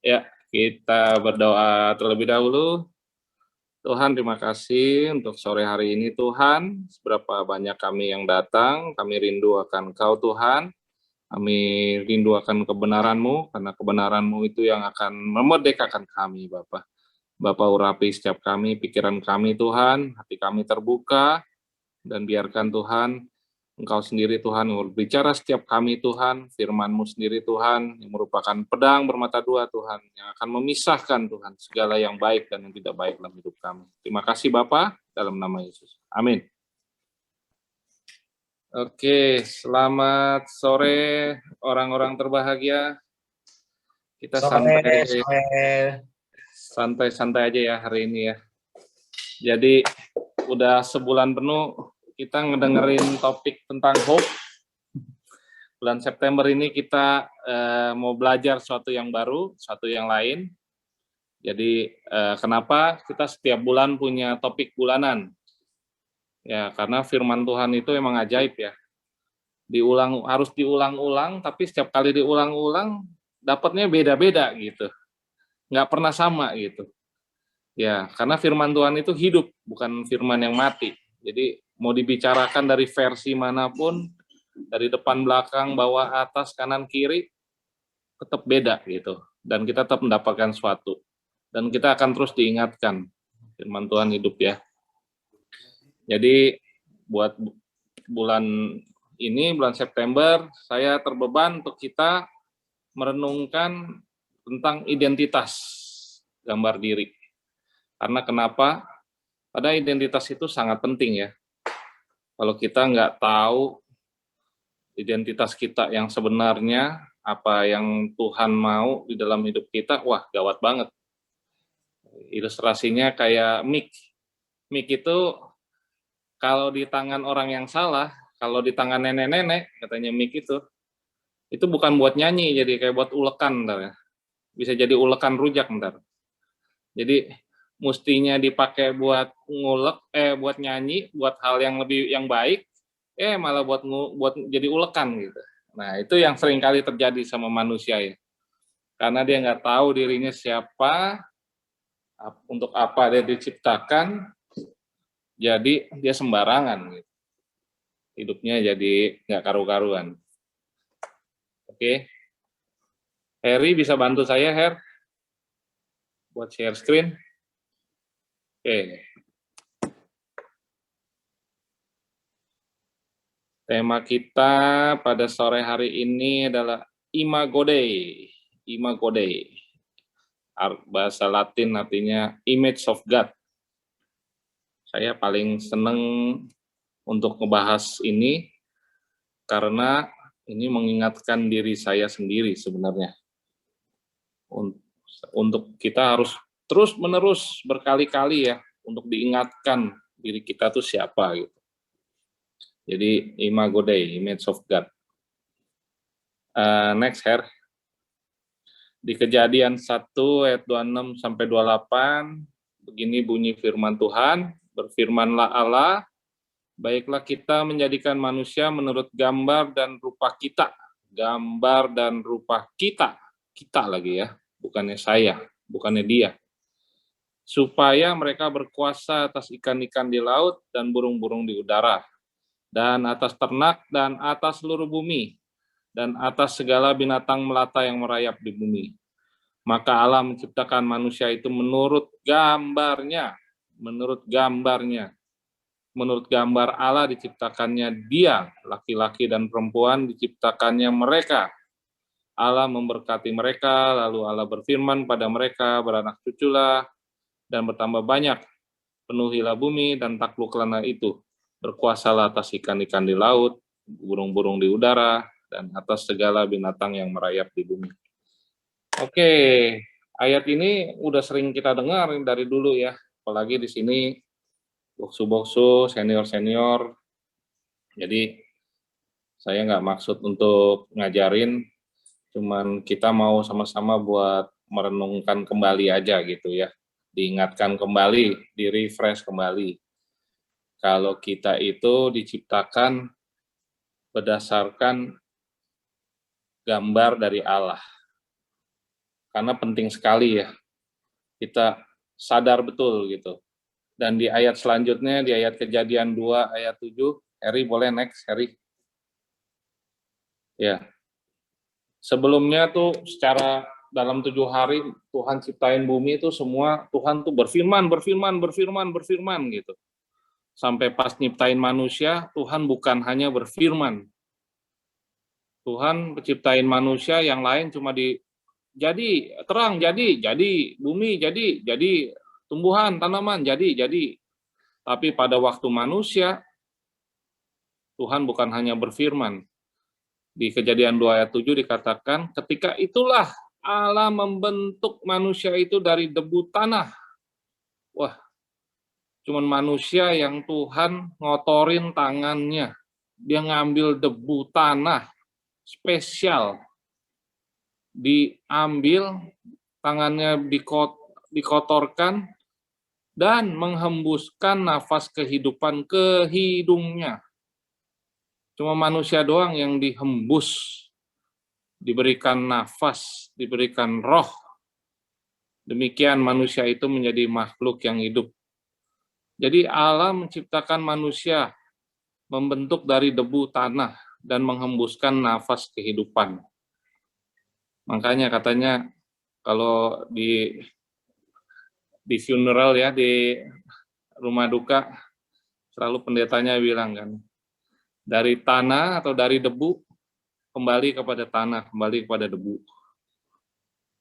Ya, kita berdoa terlebih dahulu. Tuhan, terima kasih untuk sore hari ini Tuhan, seberapa banyak kami yang datang, kami rindu akan Kau Tuhan, kami rindu akan kebenaran-Mu, karena kebenaran-Mu itu yang akan memerdekakan kami, Bapa. Bapa urapi setiap kami, pikiran kami Tuhan, hati kami terbuka, dan biarkan Tuhan, Engkau sendiri Tuhan yang berbicara setiap kami Tuhan, firman-Mu sendiri Tuhan, yang merupakan pedang bermata dua Tuhan, yang akan memisahkan Tuhan segala yang baik dan yang tidak baik dalam hidup kami. Terima kasih Bapa, dalam nama Yesus. Amin. Oke, selamat sore orang-orang terbahagia. Kita santai-santai aja ya hari ini ya. Jadi udah sebulan penuh kita ngedengerin topik tentang hope. Bulan September ini kita mau belajar sesuatu yang baru, sesuatu yang lain. Jadi kenapa kita setiap bulan punya topik bulanan? Ya karena firman Tuhan itu emang ajaib ya. Harus diulang-ulang, tapi setiap kali diulang-ulang dapatnya beda-beda gitu. Nggak pernah sama gitu. Ya karena firman Tuhan itu hidup, bukan firman yang mati. Jadi mau dibicarakan dari versi manapun, dari depan belakang, bawah atas kanan kiri, tetap beda gitu, dan kita tetap mendapatkan sesuatu, dan kita akan terus diingatkan firman Tuhan hidup ya. Jadi buat bulan ini, bulan September, saya terbeban untuk kita merenungkan tentang identitas gambar diri. Karena kenapa? Pada identitas itu sangat penting ya. Kalau kita nggak tahu identitas kita yang sebenarnya, apa yang Tuhan mau di dalam hidup kita, wah gawat banget. Ilustrasinya kayak mic. Mic itu kalau di tangan orang yang salah, kalau di tangan nenek-nenek, katanya mic itu bukan buat nyanyi, jadi kayak buat ulekan ntar ya. Bisa jadi ulekan rujak ntar. Jadi mestinya dipakai buat buat nyanyi, buat hal yang lebih yang baik, malah buat jadi ulekan gitu. Nah itu yang sering kali terjadi sama manusia ya, karena dia nggak tahu dirinya siapa, untuk apa dia diciptakan, jadi dia sembarangan gitu. Hidupnya jadi nggak karu-karuan. Oke, Harry bisa bantu saya, Her, buat share screen. Oke. Tema kita pada sore hari ini adalah Imago Dei. Imago Dei. Bahasa Latin artinya image of God. Saya paling seneng untuk membahas ini karena ini mengingatkan diri saya sendiri sebenarnya. Untuk kita harus terus-menerus berkali-kali ya untuk diingatkan diri kita tuh siapa gitu. Jadi Imago Dei, image of God. Next, Her. Di Kejadian 1 ayat 26 sampai 28, begini bunyi firman Tuhan, berfirmanlah Allah, baiklah kita menjadikan manusia menurut gambar dan rupa kita. Gambar dan rupa kita. Kita lagi ya, bukannya saya, bukannya dia. Supaya mereka berkuasa atas ikan-ikan di laut dan burung-burung di udara, dan atas ternak dan atas seluruh bumi, dan atas segala binatang melata yang merayap di bumi. Maka Allah menciptakan manusia itu menurut gambarnya, menurut gambar Allah diciptakannya dia, laki-laki dan perempuan diciptakannya mereka. Allah memberkati mereka, lalu Allah berfirman pada mereka, beranak cuculah dan bertambah banyak, penuhilah bumi dan takluklah itu, berkuasalah atas ikan-ikan di laut, burung-burung di udara, dan atas segala binatang yang merayap di bumi. Oke, ayat ini udah sering kita dengar dari dulu ya, apalagi di sini boksu-boksu, senior-senior. Jadi saya nggak maksud untuk ngajarin, cuman kita mau sama-sama buat merenungkan kembali aja gitu ya, diingatkan kembali, di-refresh kembali. Kalau kita itu diciptakan berdasarkan gambar dari Allah. karena penting sekali ya kita sadar betul gitu. Dan di ayat selanjutnya, di ayat Kejadian 2 ayat 7, Heri boleh next, Heri. Ya, sebelumnya tuh secara dalam 7 hari Tuhan ciptain bumi itu semua, Tuhan tuh berfirman gitu. Sampai pas nyiptain manusia, Tuhan bukan hanya berfirman. Tuhan menciptain manusia, yang lain cuma jadi terang, jadi bumi, jadi tumbuhan, tanaman, jadi. Tapi pada waktu manusia, Tuhan bukan hanya berfirman. Di Kejadian 2 ayat 7 dikatakan, ketika itulah Allah membentuk manusia itu dari debu tanah. Wah, cuman manusia yang Tuhan ngotorin tangannya. Dia ngambil debu tanah spesial, diambil, tangannya dikotorkan, dan menghembuskan nafas kehidupan ke hidungnya. Cuma manusia doang yang dihembus, diberikan nafas, diberikan roh. Demikian manusia itu menjadi makhluk yang hidup. Jadi Allah menciptakan manusia, membentuk dari debu tanah, dan menghembuskan nafas kehidupan. Makanya katanya kalau di funeral ya, di rumah duka, selalu pendetanya bilang kan, dari tanah atau dari debu, kembali kepada tanah, kembali kepada debu.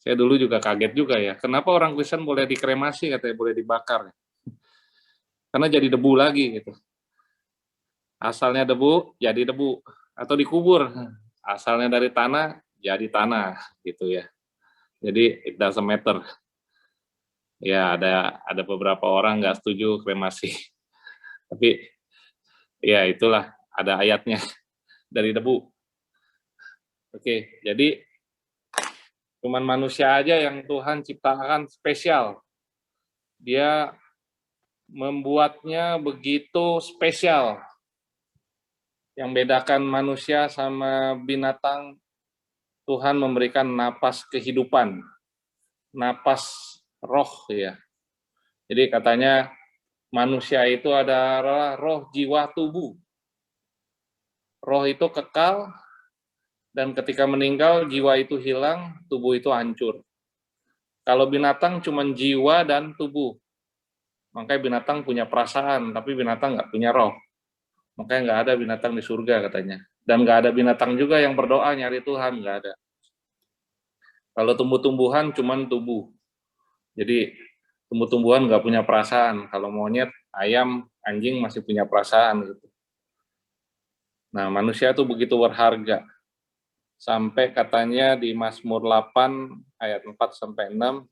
Saya dulu juga kaget juga ya, kenapa orang Kristen boleh dikremasi, katanya boleh dibakar. Karena jadi debu lagi gitu. Asalnya debu, jadi debu. Atau dikubur, asalnya dari tanah, jadi tanah gitu ya. Jadi it doesn't matter. Ya ada beberapa orang nggak setuju kremasi. Tapi ya itulah, ada ayatnya dari debu. Oke, jadi cuman manusia aja yang Tuhan ciptakan spesial. Dia membuatnya begitu spesial. Yang bedakan manusia sama binatang, Tuhan memberikan napas kehidupan, napas roh ya. Jadi katanya manusia itu adalah roh, jiwa, tubuh. Roh itu kekal, dan ketika meninggal, jiwa itu hilang, tubuh itu hancur. Kalau binatang cuma jiwa dan tubuh. Makanya binatang punya perasaan, tapi binatang nggak punya roh. Makanya nggak ada binatang di surga katanya. Dan nggak ada binatang juga yang berdoa nyari Tuhan, nggak ada. Kalau tumbuh-tumbuhan cuma tubuh. Jadi tumbuh-tumbuhan nggak punya perasaan. Kalau monyet, ayam, anjing masih punya perasaan gitu. Nah, manusia itu begitu berharga. Sampai katanya di Mazmur 8 ayat 4 sampai 6.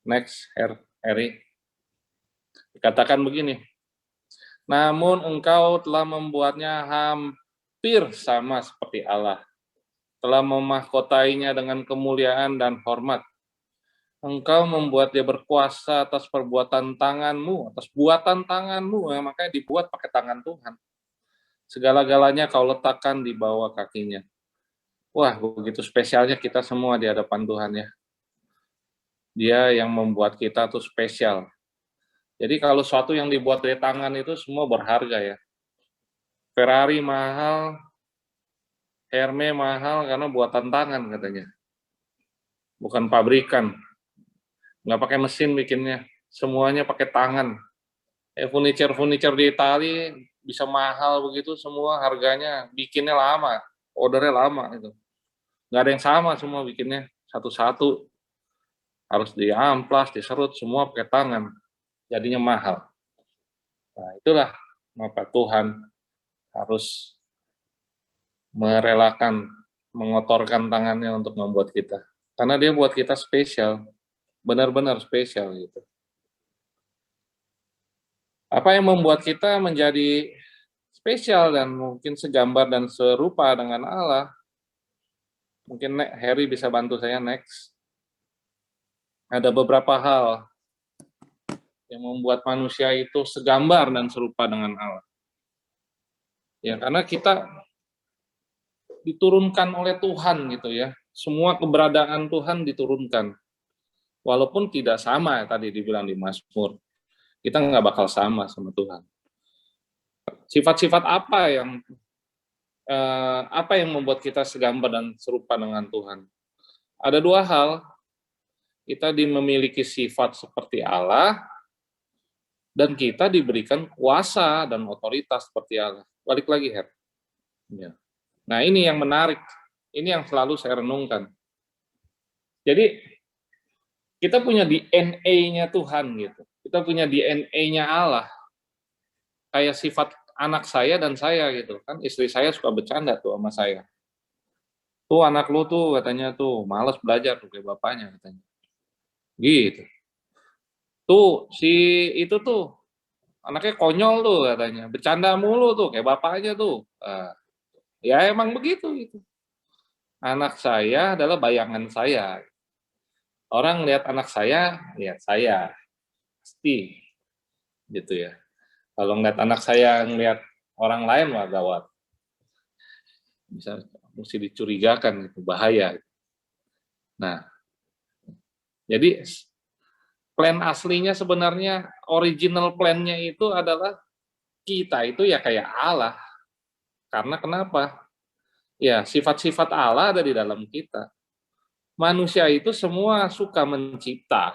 Next, Eri. Dikatakan begini. Namun engkau telah membuatnya hampir sama seperti Allah. Telah memahkotainya dengan kemuliaan dan hormat. Engkau membuat dia berkuasa atas perbuatan tanganmu, atas buatan tanganmu, ya, makanya dibuat pakai tangan Tuhan. Segala-galanya kau letakkan di bawah kakinya. Wah, begitu spesialnya kita semua di hadapan Tuhan ya. Dia yang membuat kita tuh spesial. Jadi kalau sesuatu yang dibuat dari tangan itu semua berharga ya. Ferrari mahal, Hermes mahal karena buatan tangan katanya. Bukan pabrikan. Nggak pakai mesin bikinnya, semuanya pakai tangan. Furniture di Itali bisa mahal begitu, semua harganya, bikinnya lama, ordernya lama itu. Nggak ada yang sama, semua bikinnya satu-satu, harus diamplas, diserut, semua pakai tangan, jadinya mahal. Nah itulah mengapa Tuhan harus merelakan, mengotorkan tangannya untuk membuat kita. Karena dia buat kita spesial, benar-benar spesial gitu. Apa yang membuat kita menjadi spesial dan mungkin segambar dan serupa dengan Allah? Mungkin Harry bisa bantu saya next. Ada beberapa hal yang membuat manusia itu segambar dan serupa dengan Allah. Ya, karena kita diturunkan oleh Tuhan gitu ya. Semua keberadaan Tuhan diturunkan. Walaupun tidak sama, tadi dibilang di Mazmur. Kita nggak bakal sama Tuhan. Sifat-sifat apa yang membuat kita segambar dan serupa dengan Tuhan? Ada dua hal. Kita memiliki sifat seperti Allah, dan kita diberikan kuasa dan otoritas seperti Allah. Balik lagi, Her. Ya. Nah, ini yang menarik. Ini yang selalu saya renungkan. Jadi, kita punya DNA-nya Tuhan, gitu. Kita punya DNA-nya Allah. Kayak sifat anak saya dan saya, gitu. Kan istri saya suka bercanda tuh sama saya. Tuh anak lu tuh, katanya tuh, males belajar tuh kayak bapaknya, katanya. Gitu. Tuh, si itu tuh, anaknya konyol tuh katanya, bercanda mulu tuh, kayak bapaknya tuh. Ya emang begitu gitu. Anak saya adalah bayangan saya. Orang lihat anak saya, lihat saya. Pasti. Gitu ya. Kalau ngeliat anak saya, ngeliat orang lain, wah gawat. Bisa, mesti dicurigakan, itu bahaya. Nah, jadi plan aslinya sebenarnya, original plan-nya itu adalah kita itu ya kayak Allah. Karena kenapa? Ya, sifat-sifat Allah ada di dalam kita. Manusia itu semua suka mencipta.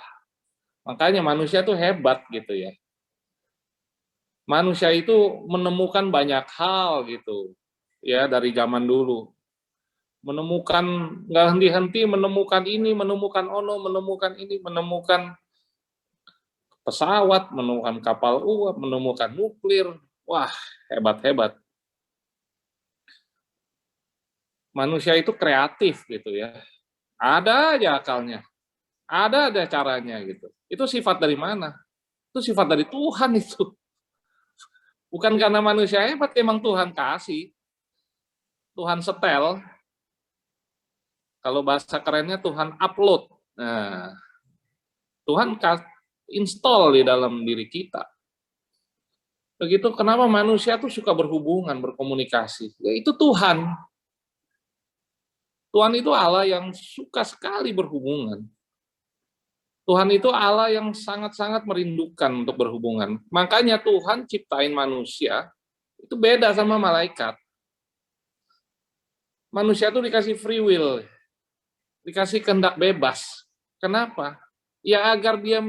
Makanya manusia itu hebat gitu ya. Manusia itu menemukan banyak hal gitu. Ya, dari zaman dulu. Menemukan, nggak henti-henti menemukan ini, menemukan ono, menemukan ini, menemukan pesawat, menemukan kapal uap, menemukan nuklir. Wah, hebat-hebat. Manusia itu kreatif gitu ya. Ada aja akalnya. Ada caranya gitu. Itu sifat dari mana? Itu sifat dari Tuhan itu. Bukan karena manusia hebat, emang Tuhan kasih. Tuhan setel. Kalau bahasa kerennya Tuhan upload. Nah, Tuhan install di dalam diri kita. Begitu kenapa manusia tuh suka berhubungan, berkomunikasi. Ya itu Tuhan. Tuhan itu Allah yang suka sekali berhubungan. Tuhan itu Allah yang sangat-sangat merindukan untuk berhubungan. Makanya Tuhan ciptain manusia, itu beda sama malaikat. Manusia itu dikasih free will, dikasih kehendak bebas. Kenapa? Ya agar dia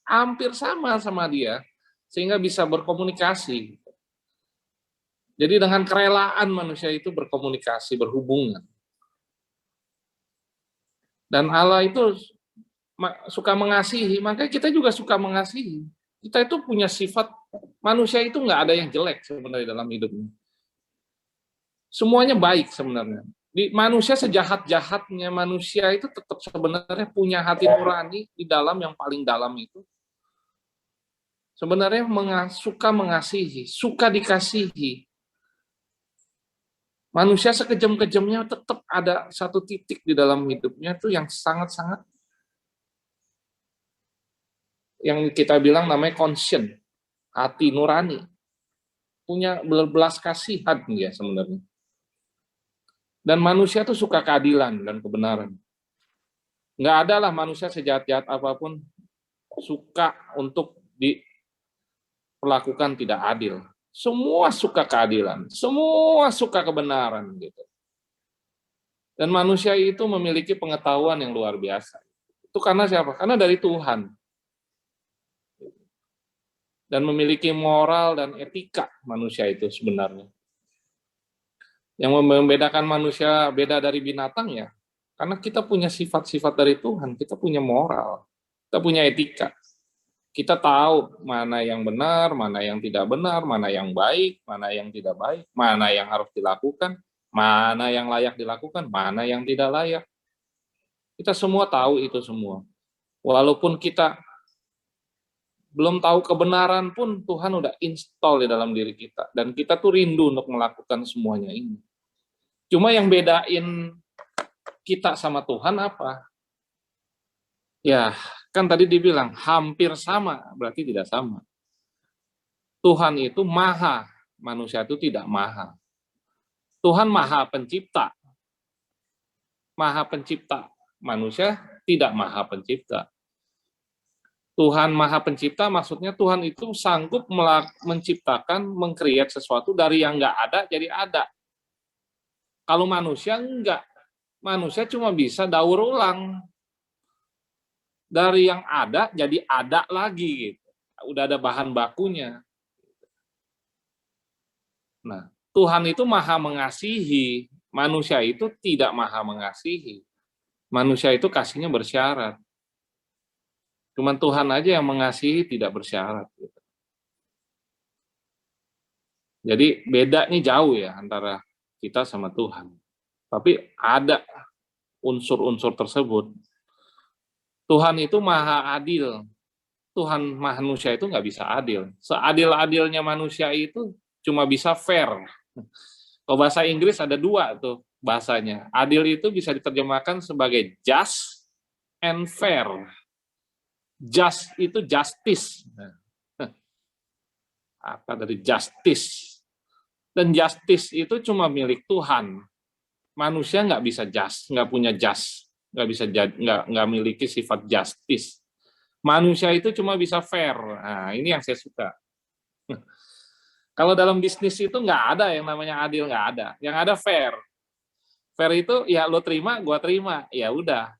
hampir sama dia, sehingga bisa berkomunikasi. Jadi dengan kerelaan manusia itu berkomunikasi, berhubungan. Dan Allah itu suka mengasihi, maka kita juga suka mengasihi. Kita itu punya sifat, manusia itu nggak ada yang jelek sebenarnya dalam hidupnya. Semuanya baik sebenarnya. Di manusia sejahat-jahatnya manusia itu tetap sebenarnya punya hati nurani di dalam yang paling dalam itu. Sebenarnya suka mengasihi, suka dikasihi. Manusia sekejam-kejamnya tetap ada satu titik di dalam hidupnya itu yang sangat-sangat, yang kita bilang namanya conscience, hati nurani. Punya belas kasihan dia sebenarnya. Dan manusia tuh suka keadilan dan kebenaran. Nggak ada lah manusia sejahat-jahat apapun suka untuk diperlakukan tidak adil. Semua suka keadilan, semua suka kebenaran gitu. Dan manusia itu memiliki pengetahuan yang luar biasa. Itu karena siapa? Karena dari Tuhan. Dan memiliki moral dan etika manusia itu sebenarnya. Yang membedakan manusia beda dari binatang ya, karena kita punya sifat-sifat dari Tuhan, kita punya moral, kita punya etika. Kita tahu mana yang benar, mana yang tidak benar, mana yang baik, mana yang tidak baik, mana yang harus dilakukan, mana yang layak dilakukan, mana yang tidak layak. Kita semua tahu itu semua. Walaupun kita belum tahu kebenaran pun, Tuhan udah install di dalam diri kita. Dan kita tuh rindu untuk melakukan semuanya ini. Cuma yang bedain kita sama Tuhan apa? Ya, kan tadi dibilang hampir sama, berarti tidak sama. Tuhan itu maha, manusia itu tidak maha. Tuhan maha pencipta. maha pencipta, manusia tidak maha pencipta. Tuhan maha pencipta maksudnya Tuhan itu sanggup menciptakan, mengcreate sesuatu dari yang nggak ada jadi ada. Kalau manusia enggak, manusia cuma bisa daur ulang. Dari yang ada jadi ada lagi gitu. Udah ada bahan bakunya. Nah, Tuhan itu maha mengasihi, manusia itu tidak maha mengasihi. Manusia itu kasihnya bersyarat. Cuman Tuhan aja yang mengasihi tidak bersyarat. Gitu. Jadi bedanya jauh ya antara kita sama Tuhan. Tapi ada unsur-unsur tersebut. Tuhan itu maha adil. Tuhan manusia itu nggak bisa adil. Seadil-adilnya manusia itu cuma bisa fair. Kalau bahasa Inggris ada dua tuh bahasanya. Adil itu bisa diterjemahkan sebagai just and fair. Just itu justice. Apa dari justice? Dan justice itu cuma milik Tuhan. Manusia nggak bisa just, nggak punya just. Nggak bisa nggak miliki sifat justice. Manusia itu cuma bisa fair. Nah, ini yang saya suka. Kalau dalam bisnis itu nggak ada yang namanya adil, nggak ada. Yang ada fair. Fair itu ya lo terima, gua terima, ya udah.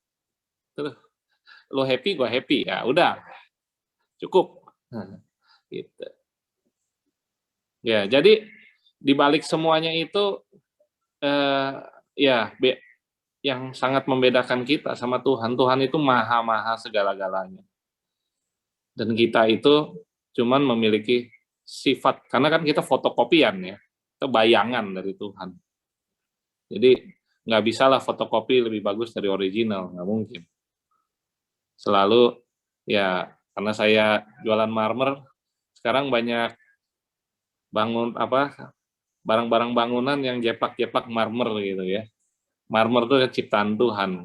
Terus lo happy, gua happy, ya udah. Cukup. Gitu. Ya, jadi di balik semuanya itu ya yang sangat membedakan kita sama Tuhan. Tuhan itu maha-maha segala-galanya. Dan kita itu cuman memiliki sifat, karena kan kita fotokopian ya, itu bayangan dari Tuhan. Jadi nggak bisa lah fotokopi lebih bagus dari original, nggak mungkin. Selalu ya, karena saya jualan marmer, sekarang banyak barang-barang bangunan yang jeplak-jeplak marmer gitu ya. Marmer itu ciptaan Tuhan.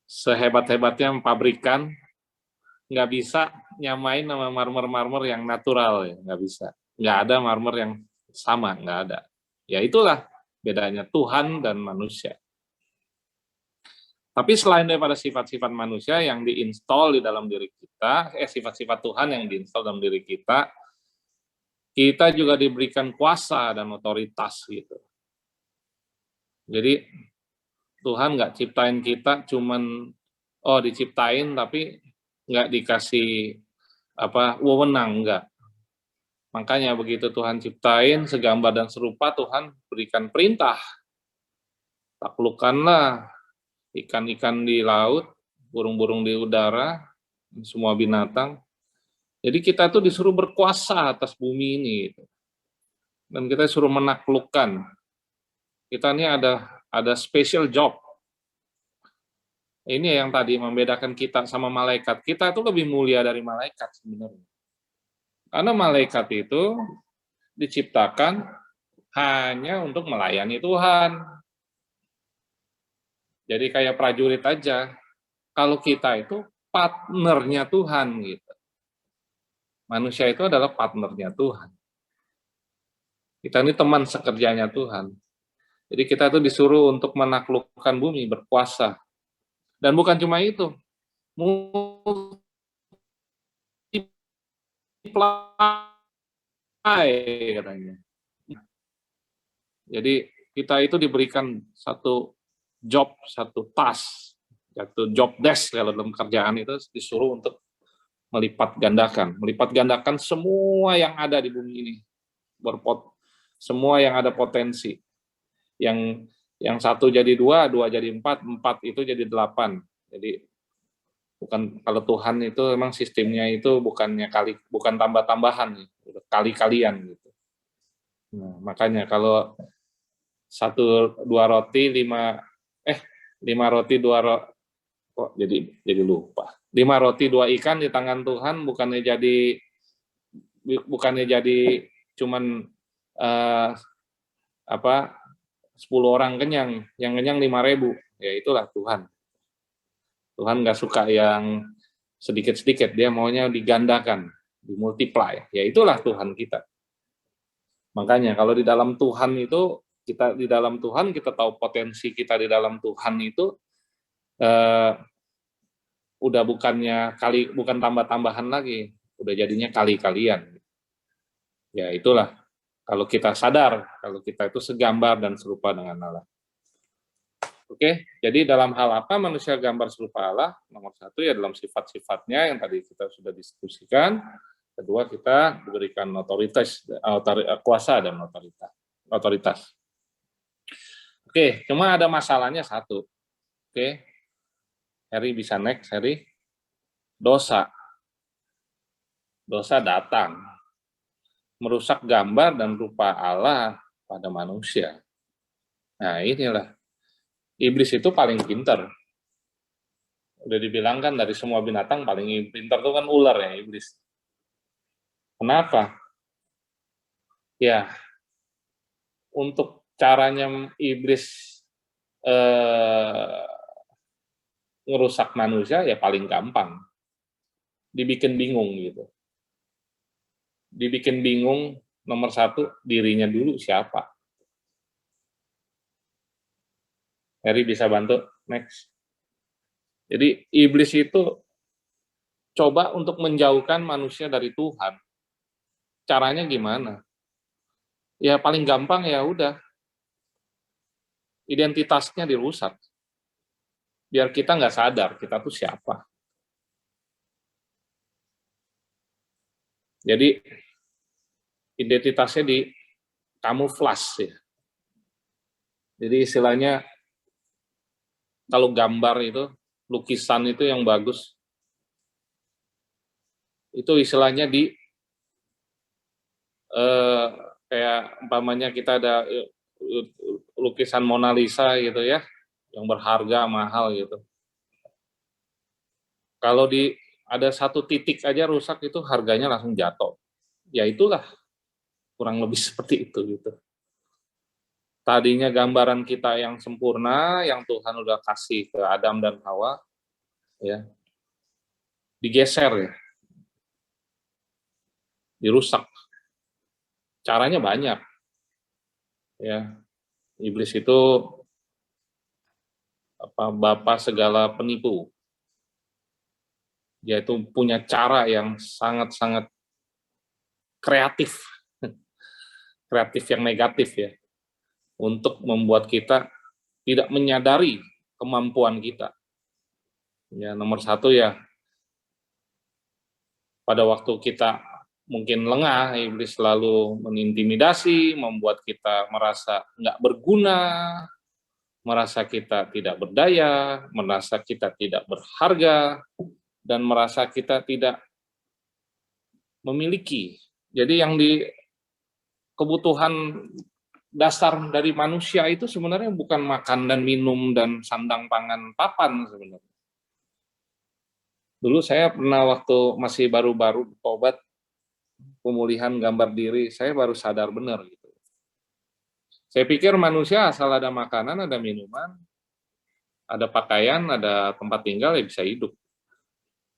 Sehebat-hebatnya pabrikan, nggak bisa nyamain sama marmer-marmer yang natural, ya. Nggak bisa. Nggak ada marmer yang sama, nggak ada. Ya itulah bedanya Tuhan dan manusia. Tapi selain daripada sifat-sifat manusia yang diinstal di dalam diri kita, sifat-sifat Tuhan yang diinstal dalam diri kita juga diberikan kuasa dan otoritas gitu. Jadi Tuhan nggak ciptain kita cuman diciptain tapi nggak dikasih wewenang, enggak. Makanya begitu Tuhan ciptain segambar dan serupa, Tuhan berikan perintah. Taklukkanlah ikan-ikan di laut, burung-burung di udara, semua binatang. Jadi kita tuh disuruh berkuasa atas bumi ini. Dan kita disuruh menaklukkan. Kita ini ada special job. Ini yang tadi membedakan kita sama malaikat. Kita itu lebih mulia dari malaikat sebenarnya. Karena malaikat itu diciptakan hanya untuk melayani Tuhan. Jadi kayak prajurit aja. Kalau kita itu partnernya Tuhan gitu. Manusia itu adalah partnernya Tuhan. Kita ini teman sekerjanya Tuhan. Jadi kita itu disuruh untuk menaklukkan bumi, berkuasa. Dan bukan cuma itu, katanya. Jadi kita itu diberikan satu job, satu task, satu job desk kalau dalam kerjaan itu disuruh untuk melipat gandakan semua yang ada di bumi ini, semua yang ada potensi, yang satu jadi dua jadi empat itu jadi 8. Jadi bukan, kalau Tuhan itu memang sistemnya itu bukan tambah-tambahan, kali-kalian gitu. Nah, makanya kalau 1-2 roti 5 roti 2 roti, kok jadi lupa. 5 roti 2 ikan di tangan Tuhan bukannya jadi cuman 10 orang kenyang, yang kenyang 5.000. Ya itulah Tuhan. Tuhan nggak suka yang sedikit-sedikit, dia maunya digandakan, dimultiply. Ya itulah Tuhan kita. Makanya kalau di dalam Tuhan itu kita di dalam Tuhan, kita tahu potensi kita di dalam Tuhan itu udah bukan tambah-tambahan lagi, udah jadinya kali-kalian. Ya itulah, kalau kita sadar, kalau kita itu segambar dan serupa dengan Allah. Oke, jadi dalam hal apa manusia gambar serupa Allah? Nomor satu ya dalam sifat-sifatnya yang tadi kita sudah diskusikan. Kedua, kita diberikan kuasa dan otoritas. Oke, cuma ada masalahnya satu. Oke, Heri bisa next, Heri. Dosa datang, merusak gambar dan rupa Allah pada manusia. Nah, inilah. Iblis itu paling pintar. Udah dibilang kan dari semua binatang paling pintar itu kan ular ya, iblis. Kenapa? Ya, untuk caranya iblis ngerusak manusia ya paling gampang. Dibikin bingung gitu. Dibikin bingung, nomor satu, dirinya dulu siapa. Heri bisa bantu, next. Jadi iblis itu coba untuk menjauhkan manusia dari Tuhan. Caranya gimana? Ya paling gampang ya udah. Identitasnya dirusak. Biar kita nggak sadar kita tuh siapa. Jadi identitasnya di kamuflase ya. Jadi istilahnya kalau gambar itu, lukisan itu yang bagus, itu istilahnya di kayak umpamanya kita ada lukisan Mona Lisa gitu ya, yang berharga mahal gitu. Kalau ada satu titik aja rusak itu harganya langsung jatuh. Ya itulah kurang lebih seperti itu gitu. Tadinya gambaran kita yang sempurna, yang Tuhan udah kasih ke Adam dan Hawa, ya digeser ya, dirusak. Caranya banyak. Ya, iblis itu bapak segala penipu. Dia itu punya cara yang sangat-sangat kreatif. Kreatif yang negatif ya. Untuk membuat kita tidak menyadari kemampuan kita. Ya, nomor satu ya, pada waktu kita mungkin lengah, iblis selalu menintimidasi, membuat kita merasa nggak berguna, merasa kita tidak berdaya, merasa kita tidak berharga, dan merasa kita tidak memiliki. Jadi yang kebutuhan dasar dari manusia itu sebenarnya bukan makan dan minum dan sandang pangan papan sebenarnya. Dulu saya pernah waktu masih baru-baru tobat pemulihan gambar diri, saya baru sadar benar gitu. Saya pikir manusia asal ada makanan, ada minuman, ada pakaian, ada tempat tinggal ya bisa hidup.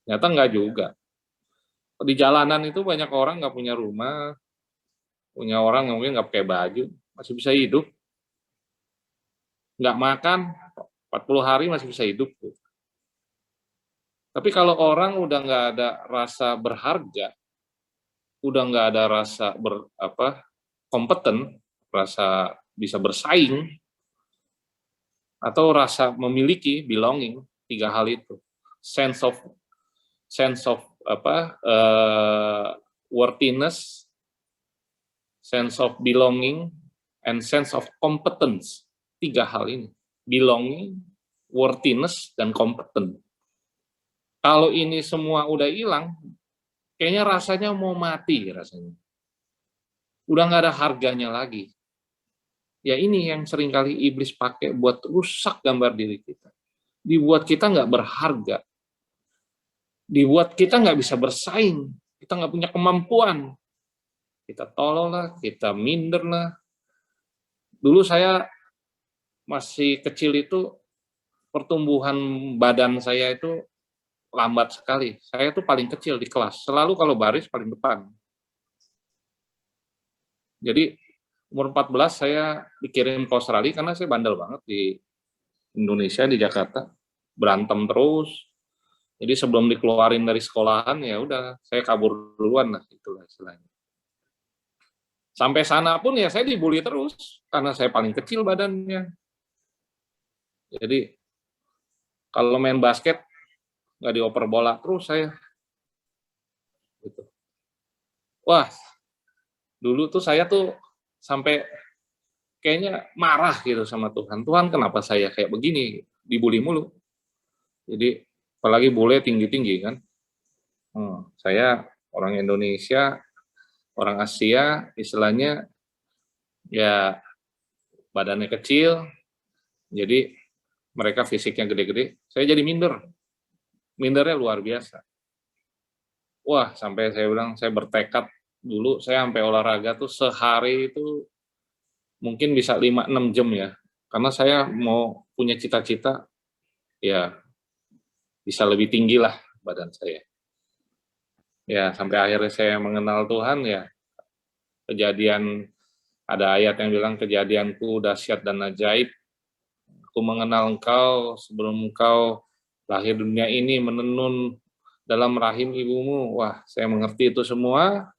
Ternyata enggak juga. Di jalanan itu banyak orang nggak punya rumah, punya orang yang mungkin nggak pakai baju, masih bisa hidup. Nggak makan, 40 hari masih bisa hidup. Tapi kalau orang udah nggak ada rasa berharga, udah nggak ada rasa kompeten, rasa bisa bersaing, atau rasa memiliki, belonging, 3 hal itu. Sense of worthiness, sense of belonging, and sense of competence. 3 hal ini. Belonging, worthiness, dan competence. Kalau ini semua udah hilang, kayaknya rasanya mau mati rasanya. Udah nggak ada harganya lagi. Ya ini yang seringkali iblis pakai buat rusak gambar diri kita. Dibuat kita nggak berharga. Dibuat kita nggak bisa bersaing. Kita nggak punya kemampuan. Kita tolol lah, kita minder lah. Dulu saya masih kecil itu, pertumbuhan badan saya itu lambat sekali. Saya tuh paling kecil di kelas. Selalu kalau baris paling depan. Jadi umur 14 saya dikirim ke Australia karena saya bandel banget di Indonesia, di Jakarta. Berantem terus. Jadi sebelum dikeluarin dari sekolahan, ya udah saya kabur duluan lah, itulah istilahnya. Sampai sana pun ya saya dibully terus, karena saya paling kecil badannya. Jadi kalau main basket, nggak dioper bola terus saya. Gitu. Wah, dulu tuh saya tuh sampai kayaknya marah gitu sama Tuhan. Tuhan kenapa saya kayak begini, dibully mulu. Jadi apalagi bule tinggi-tinggi kan. Saya orang Indonesia, orang Asia, istilahnya ya badannya kecil, jadi mereka fisiknya gede-gede, saya jadi mindernya luar biasa. Wah, sampai saya bilang, saya bertekad dulu, saya sampai olahraga tuh sehari itu mungkin bisa 5-6 jam ya, karena saya mau punya cita-cita, ya bisa lebih tinggi lah badan saya. Ya, sampai akhirnya saya mengenal Tuhan, ya kejadian, ada ayat yang bilang, kejadianku dahsyat dan ajaib, aku mengenal engkau sebelum engkau lahir dunia ini, menenun dalam rahim ibumu. Wah, saya mengerti itu semua,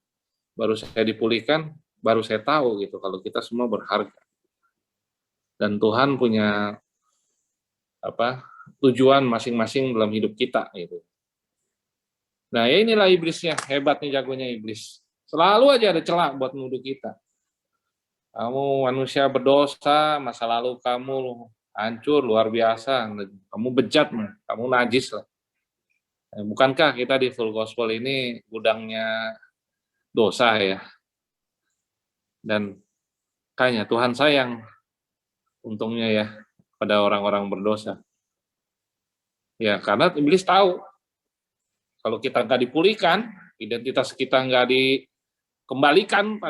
baru saya dipulihkan, baru saya tahu gitu kalau kita semua berharga. Dan Tuhan punya tujuan masing-masing dalam hidup kita gitu. Nah, ya inilah iblisnya, hebat nih jagonya iblis. Selalu aja ada celah buat nuduh kita. Kamu manusia berdosa, masa lalu kamu hancur luar biasa, kamu bejat, kamu najis lah. Bukankah kita di Full Gospel ini gudangnya dosa ya? Dan kayaknya Tuhan sayang, untungnya ya, pada orang-orang berdosa. Ya, karena iblis tahu, kalau kita nggak dipulihkan, identitas kita nggak dikembalikan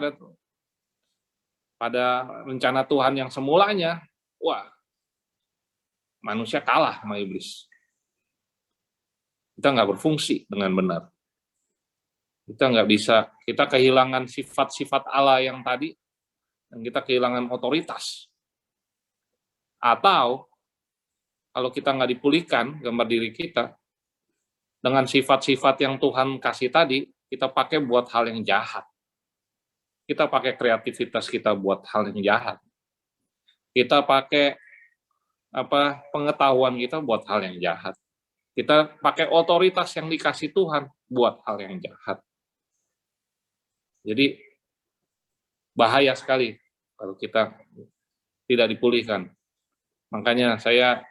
pada rencana Tuhan yang semulanya, wah, manusia kalah sama iblis. Kita nggak berfungsi dengan benar. Kita nggak bisa, kita kehilangan sifat-sifat Allah yang tadi, dan kita kehilangan otoritas. Atau, kalau kita nggak dipulihkan gambar diri kita, dengan sifat-sifat yang Tuhan kasih tadi, kita pakai buat hal yang jahat. Kita pakai kreativitas kita buat hal yang jahat. Kita pakai pengetahuan kita buat hal yang jahat. Kita pakai otoritas yang dikasih Tuhan buat hal yang jahat. Jadi bahaya sekali kalau kita tidak dipulihkan. Makanya saya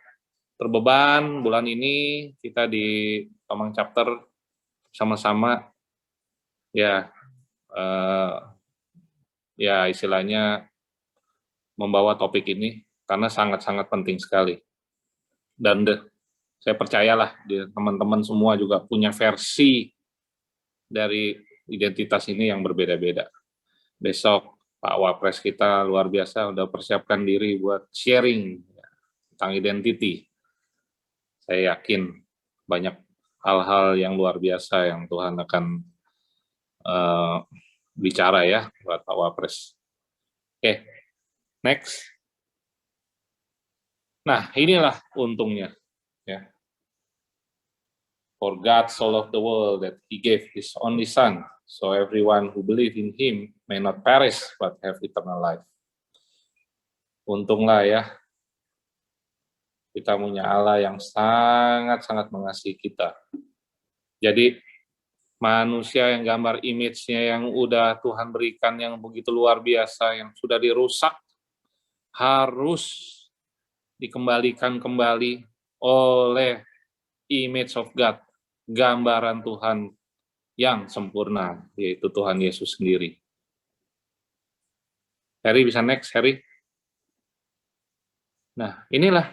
terbeban bulan ini kita di Tomang Chapter sama-sama ya istilahnya membawa topik ini karena sangat-sangat penting sekali. Dan saya percayalah teman-teman semua juga punya versi dari identitas ini yang berbeda-beda. Besok Pak Wapres kita luar biasa udah persiapkan diri buat sharing tentang identity. Saya yakin banyak hal-hal yang luar biasa yang Tuhan akan bicara ya buat Pak Wapres. Oke, next. Nah, inilah untungnya. Ya. For God so loved the world that He gave His only Son, so everyone who believe in Him may not perish but have eternal life. Untunglah ya, kita punya Allah yang sangat-sangat mengasihi kita. Jadi manusia yang gambar image-nya yang udah Tuhan berikan yang begitu luar biasa, yang sudah dirusak, harus dikembalikan kembali oleh image of God, gambaran Tuhan yang sempurna, yaitu Tuhan Yesus sendiri. Harry bisa next, Harry. Nah, inilah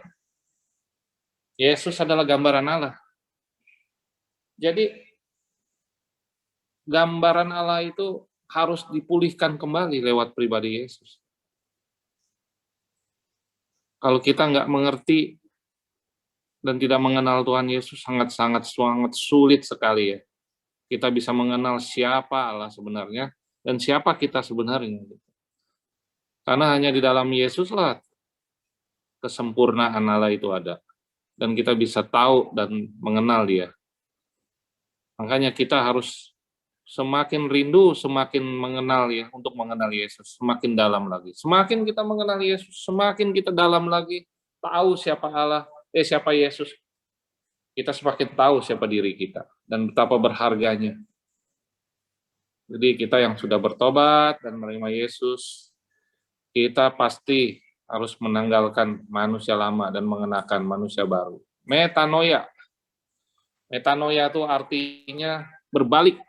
Yesus adalah gambaran Allah. Jadi gambaran Allah itu harus dipulihkan kembali lewat pribadi Yesus. Kalau kita nggak mengerti dan tidak mengenal Tuhan Yesus, sangat sulit sekali ya. Kita bisa mengenal siapa Allah sebenarnya dan siapa kita sebenarnya. Karena hanya di dalam Yesuslah kesempurnaan Allah itu ada. Dan kita bisa tahu dan mengenal Dia. Makanya kita harus semakin rindu, semakin mengenal ya, untuk mengenal Yesus, semakin dalam lagi. Semakin kita mengenal Yesus, semakin kita dalam lagi, tahu siapa Allah, siapa Yesus, kita semakin tahu siapa diri kita, dan betapa berharganya. Jadi kita yang sudah bertobat dan menerima Yesus, kita pasti harus menanggalkan manusia lama dan mengenakan manusia baru. Metanoia. Metanoia itu artinya berbalik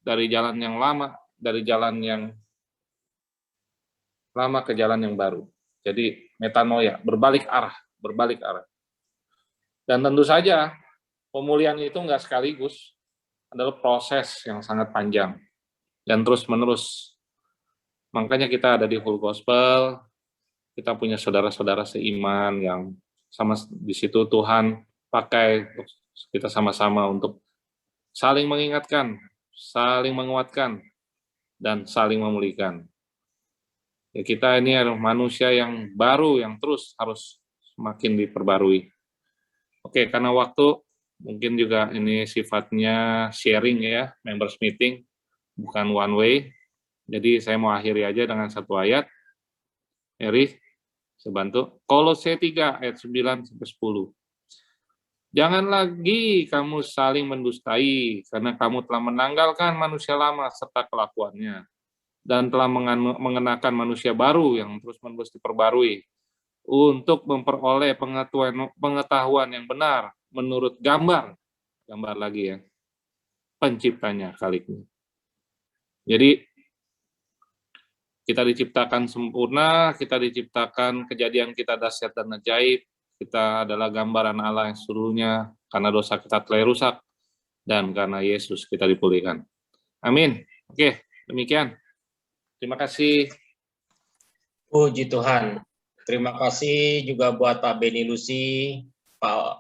dari jalan yang lama, dari jalan yang lama ke jalan yang baru. Jadi metanoia, berbalik arah, berbalik arah. Dan tentu saja pemulihan itu nggak sekaligus, adalah proses yang sangat panjang dan terus-menerus. Makanya kita ada di Full Gospel, kita punya saudara-saudara seiman yang sama di situ Tuhan pakai kita sama-sama untuk saling mengingatkan, saling menguatkan, dan saling memulihkan. Ya, kita ini adalah manusia yang baru, yang terus harus semakin diperbarui. Oke, karena waktu, mungkin juga ini sifatnya sharing ya, members meeting, bukan one way. Jadi saya mau akhiri aja dengan satu ayat. Eri, saya bantu. Kolose 3 ayat 9-10. Jangan lagi kamu saling mendustai, karena kamu telah menanggalkan manusia lama serta kelakuannya, dan telah mengenakan manusia baru yang terus-menerus diperbarui, untuk memperoleh pengetahuan yang benar, menurut gambar lagi ya, penciptanya kali ini. Jadi, kita diciptakan sempurna, kita diciptakan kejadian kita dahsyat dan ajaib, kita adalah gambaran Allah yang seluruhnya, karena dosa kita telah rusak, dan karena Yesus kita dipulihkan. Amin. Oke, demikian. Terima kasih. Puji Tuhan. Terima kasih juga buat Pak Beni Lucy, Pak